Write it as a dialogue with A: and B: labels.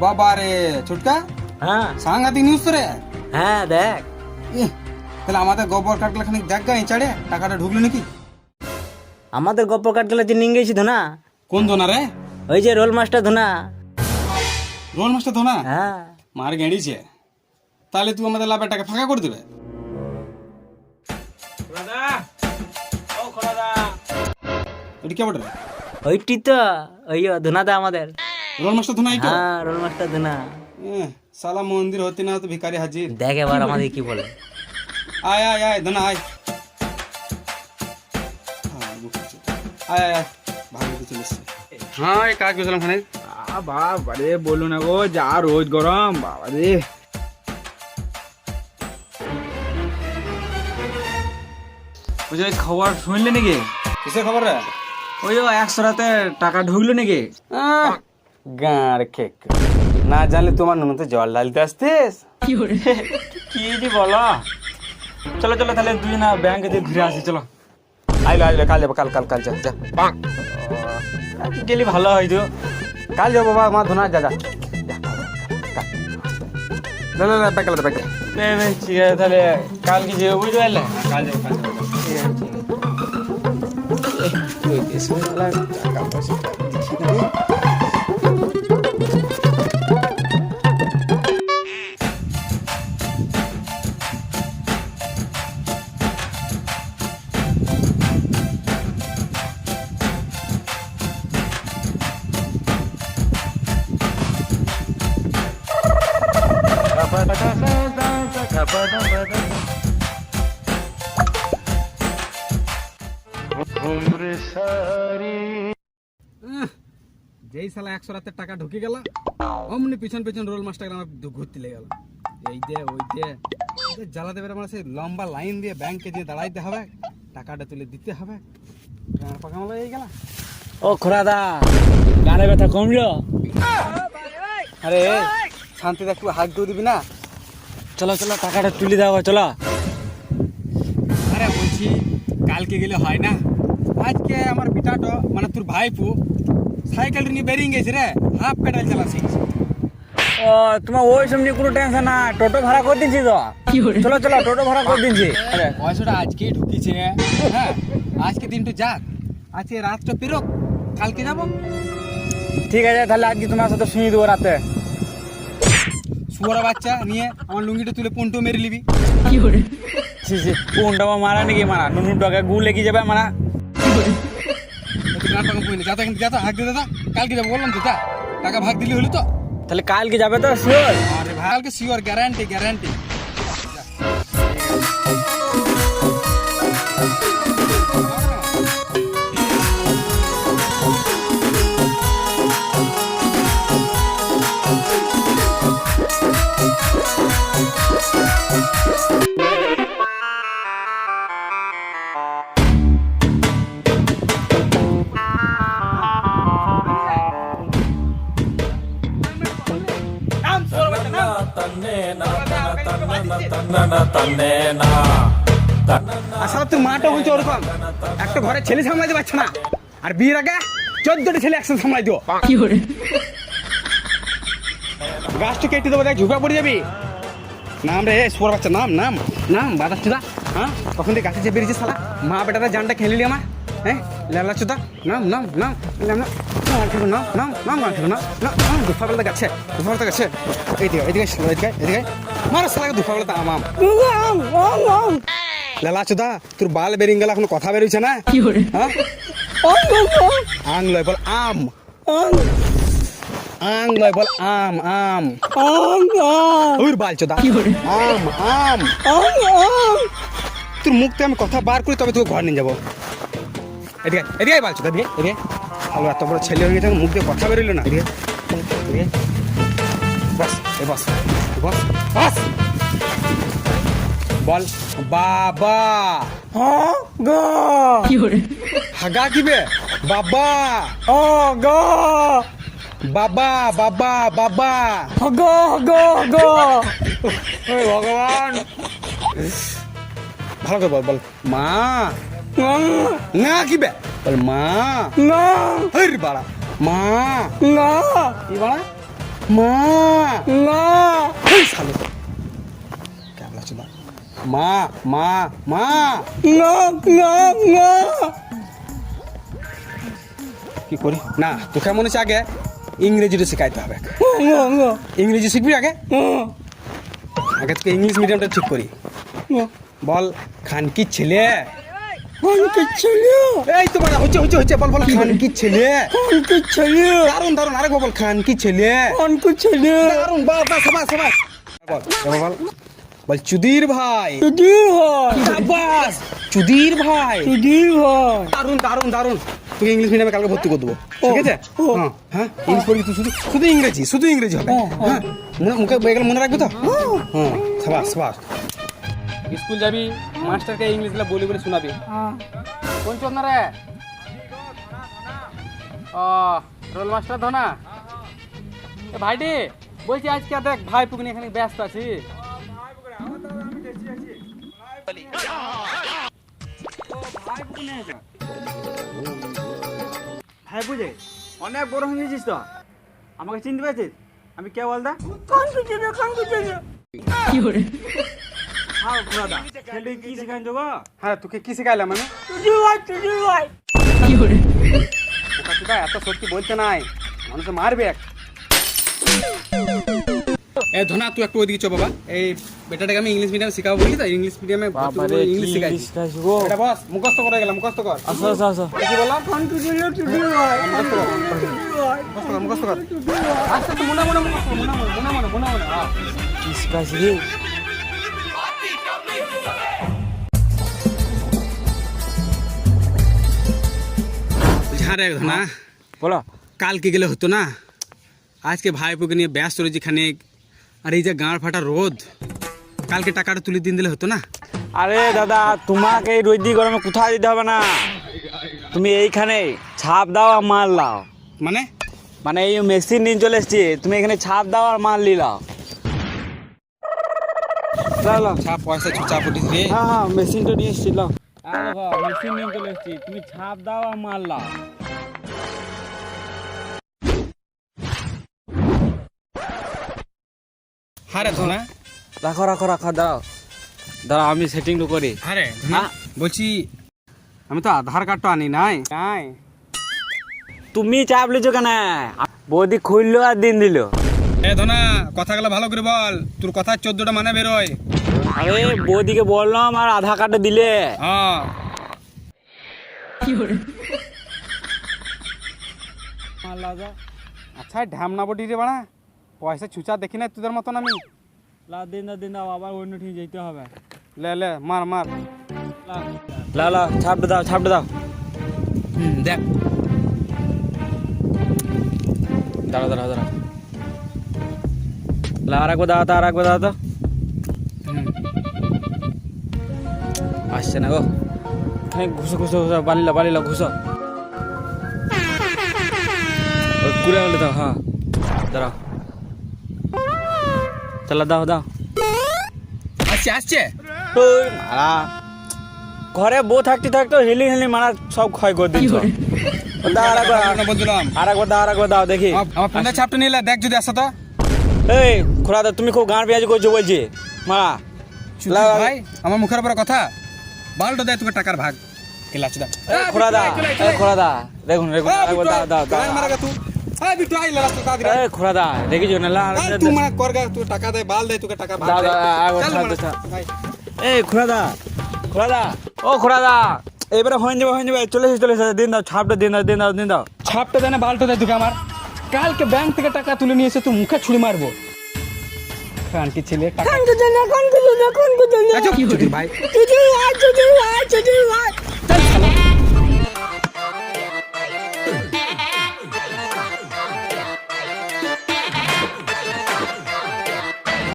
A: বাবা রে ছুটকা,
B: হ্যাঁ
A: সাংঘাতিক নিউজ তো রে।
B: হ্যাঁ দেখ,
A: ইহ, তাহলে আমাদের গোবর কাটগুলো খানিক দেখ গা চাড়ে টাকাটা ঢুকলো নাকি?
B: আমাদের গপ্প কাটলে যে নিয়ে গেছি ধোনা,
A: কোন ধোনা রে?
B: ওই যে রোল মাস্টার ধোনা।
A: রোল মাস্টার ধোনা?
B: হ্যাঁ
A: মার গেঁড়িছে। তাহলে তুই আমাদের লাভের টাকা ফাঁকা করে দেবে? ওটি কে বটে?
B: ওইটি তো ওই ধোনাদা আমাদের।
A: রোল মাস্টার ধোনা এইটা?
B: হ্যাঁ রোল মাস্টার ধোনা।
A: সালা মন্দির হতে না তো ভিখারি হাজির।
B: দেখ এবার আমাদের কি বলে।
A: আয় আয় আয় ধোনা আয়। আয় আয় আয় ভালো চলে এসছে। হ্যাঁ এই কাজ করছিলাম খানিক।
C: বাবারে বলো না গো, যা রোদ গরম বাবারে। ওই যে খবর শুনলে নাকি?
A: কিসের খবর রে?
C: ওই 100 রাতে টাকা ঢুকলো নাকি?
A: গাঁর খেক না জানলে তোমার নুন তো জল ঢালতে আসতিস।
C: কি যে বলো, চলো চলো তাহলে দুই না ব্যাংকে দিয়ে ঘুরে আসি। চলো
A: আইলো আইলো কাল যাবো, কাল কাল কাল যা যা।
C: গেলে ভালো হয়তো।
A: কাল যাবো বাবা, মা ধোনা যা যা। না না না ব্যাগ গেল ব্যাগ।
C: ঠিক আছে তাহলে কালকে যে বুঝতে পারলে।
A: কাল যাবো কাল যাবো। যেই সালা 100 রাতের টাকা ঢুকে গেল, অমনি পিছন পিছন রোল মাস্টার আমার ঘুরতে লেগে গেল। এই দে ওই দে জ্বালা দেবে আমার, সেই লম্বা লাইন দিয়ে ব্যাংকে দিয়ে দাঁড়াইতে হবে, টাকাটা তুলে দিতে হবে। পাকামালা এই গেল।
C: ও খোরাদা, গানে ব্যথা কমলো?
A: আরে শান্তিতে একটু হাত দিয়ে দিবি না?
C: চলো চলো টাকাটা তুলে দাও চলো।
A: আরে বলছি কালকে গেলে হয় না? আজকে আমার বিটাটো মানে তোর ভাইপু সাইকেল নিয়ে বেরিয়ে গেছে রে, হাফ পেডাল চালা শিখছে।
C: ও তোমার ওই সব নিয়ে কোনো টেনশন না, টোটো ভাড়া করে দিচ্ছি তো। চলো চলো টোটো ভাড়া করে দিচ্ছি।
A: আরে পয়সাটা আজকেই ঢুকিছে, হ্যাঁ আজকে দিনটা যাক, আজকে রাতটা পেরোক, কালকে যাবো।
C: ঠিক আছে তাহলে আজকে তোমার সাথে শুনিয়ে দেবো রাতে।
A: শুয়ারা বাচ্চা নিয়ে আমার লুঙ্গিটা তুলে পন্টো মেরে নিবি।
C: কোনটা মারা নাকি মারা নুনুর টাকা গু লেগে যাবে মারা।
A: যাতা হাঁক দে দাদা, কালকে যাবো বললাম তো, যা টাকা ভাগ দিলি হলো তো।
C: তাহলে কালকে যাবে তো শিওর?
A: আরে ভাই কালকে শিওর, গ্যারান্টি গ্যারান্টি। আসলে তোর মাটা হচ্ছে ওরকম, একটা ঘরে ছেলে সামলাইতে পারছে না, আর বিয়ের আগে 14টা ছেলে একসাথে সামলাই দিও। গাছটা কেটে দেবো, দেখ ঝুঁকা পড়ে যাবি। নাম রে সোর বাচ্চা, নাম নাম নাম বাদাস চুদা। হ্যাঁ কখন থেকে গাছে চেপে বেরিয়েছে শালা, মা বেটারা জানটা খেলে নিলি আমার। হ্যাঁ লেলা চুদা, নাম নাম নাম নাম নাম নাম নাম নাম নাম দুফা বেলা গাছে, দুফা বেলা গাছে। এইদিকে এদিকে এদিকে এদিকে মারা শালাকে দুফা বেলা আম আম লেলা চুদা, তোর বাল বেরিয়ে গেল, এখন কথা বেরোচ্ছে না। হ্যাঁ আং লয় বল আম, আং লয় বল আম আম ওর বাল চোদা, আম আম তোর মুখ থেকে আমি কথা বার করি তবে তোকে ঘর নিয়ে যাবো। এদিকে এদিকে বাল চোদা, এদিকে এদিকে আলো, এত বড় ছেলে হয়ে গেছে মুখ দিয়ে কথা বেরোলো না। এদিকে এদিকে বস, এ বস বস বস, বল বাবা। হাগা কিবে বাবা,
C: ও গো
A: বাবা বাবা বাবা,
C: গো গো গো।
A: ভগবান ভালো করে বল, বল মা। না কিবে বল মা,
C: না
A: হরি বাড়া মা,
C: না
A: কি বাড়া মা
C: না
A: এই শালো ক্যাবলা চুদা মা মা মা
C: না না না
A: কি করি না তোকে মনে হচ্ছে আগে ইংরেজিটা শেখাইতে হবে ইংরেজি শিখবি আগে আগে তোকে ইংলিশ মিডিয়ামটা ঠিক করি বল খানকির ছেলে এই তো মানে হচ্ছে হচ্ছে হচ্ছে বল বল খানকির ছেলে দারুন দারুন আরেকবার বল খানকির ছেলে দারুন বাহ বাহ সবাই সবাই বল এবার বল বল চুদির ভাই শাবাশ চুদির ভাই দারুন দারুন দারুন তোকে ইংলিশ মিডিয়ামে কালকে ভর্তি করে দেবো ঠিক আছে হ্যাঁ হ্যাঁ ইংলিশ পড়বি তুই শুধু শুধু ইংরেজি হবে হ্যাঁ মুখে এগুলো মনে রাখবি তো হ্যাঁ সাবাস সাবাস স্কুল যাবি মাস্টারকে ইংলিশগুলো বলি বলে শোনাবি কোন চোদ না রে ও রোল মাস্টার ধনা এ ভাইটি বলছি আজকে দেখ ভাই পুকুনি এখানে ব্যস্ত আছি
C: ভাই বুঝে অনেক বড় হয়ে গেছিস তো আমাকে চিনতে পেরেছিস আমি কে বলদা হ্যাঁ দাদা ছেলে কি শেখান যোগা
A: হ্যাঁ তোকে কি শেখাইলাম আমি ওকা এত সত্যি বলতে নাই মানুষে মারবে এ ধনা তুই একটু ওইদিকে চো বাবা এই বেটাটাকে আমি ইংলিশ মিডিয়ামে শেখাবো বলি তো ইংলিশ মিডিয়ামে ইংলিশ শেখাই এটা বস মুখস্থ করে গেলাম মুখস্থ কর
C: আচ্ছা আচ্ছা আচ্ছা
A: কি বললাম মুখস্থ কর আচ্ছা তো মনে মনে হ্যাঁ
C: কি শেখাইছি রে
A: ঝাড়ে ধনা
C: বলো
A: কালকে গেলে হতো না আজকে ভাইপোকে নিয়ে ব্যস্ত রয়েছে খানিক আর এই যে গাঁড় ফাটা রোদ কালকে টাকাটা তুলে দিন দিলে হতো না
C: আরে দাদা তোমাকে এই রোদি গরমে কোথায় দিতে হবে না তুমি এইখানে ছাপ দাও আর মাল লাও
A: মানে
C: মানে এই মেশিন নিয়ে চলে এসছি তুমি এখানে ছাপ দাও আর মাল নিলাও
A: ছাপ পয়সা চুচা পটিস রে
C: হ্যাঁ হ্যাঁ মেশিনটা নিয়ে এসছি লাও মেশিন নিয়ে চলে এসছি তুমি ছাপ দাও আর মাল লাও
A: হারে ধনা
C: রাখো রাখো রাখো দাঁড়াও দাঁড়াও আমি সেটিংটা করি
A: আরে ধনা বলছি আমি তো আধার কার্ডটা আনি নাই নাই
C: তুমি চাপ লিছো কেন বৌদি খুললো আর দিন দিল
A: এ ধনা কথাগুলো ভালো করে বল তোর কথা 14টা মানে বেরোয়
C: আরে বৌদিকে বললাম আর আধার কার্ডটা দিলে
A: হ্যাঁ আচ্ছা ঢ্যামনা বটি রে বাড়া পয়সা চুচা দেখি না তোদের মতন আমি
C: দিন দাও আবার অন্য ঠিক যেতে হবে
A: লে লে মার মার
C: লা লা ছাপটা দাও
A: দেখ
C: দাঁড়াও লা আর একবার দাও তো আসছে না গো হ্যাঁ ঘুষো বালিলা ঘুষো কুড়ে হলে দাও হ্যাঁ দাঁড়াও চলো দাও
A: আসছে
C: ওই মারা ঘরে বউ থাকতে হিলি মারা সব ক্ষয় করে দিচ্ছ
A: বলছিলাম
C: আর একবার দাও দেখি
A: আমার ফোনে ছাপটা নিলে দেখ যদি আসে তো
C: এই খোলা তুমি খুব গান পেঁয়াজ করছো বলছি মারা
A: ভাই আমার মুখের উপরে কথা বালটা দেয় তোকে টাকার ভাগ কেলা চুদা
C: খোলা দা দেখুন দাও
A: মারা তুই আই বিটু আই লালা তো দাদি
C: এই খোলা দা দেখিছো না লা
A: তুই মারা করগা তুই টাকা দে বাল দে তোকে টাকা ভাগ
C: এই খোলা দা ও খোলা দা এবারে হয়ে যাবে চলে এসে দিন দাও ছাপটা দিন দাও
A: ছাপটা দেয় না বালটা দেয় তোকে আমার কালকে ব্যাংক থেকে টাকা তুলে নিয়ে এসে তুই মুখে ছুরি মারবো কানকি ছেলে টাকা
D: কোন
A: ভাই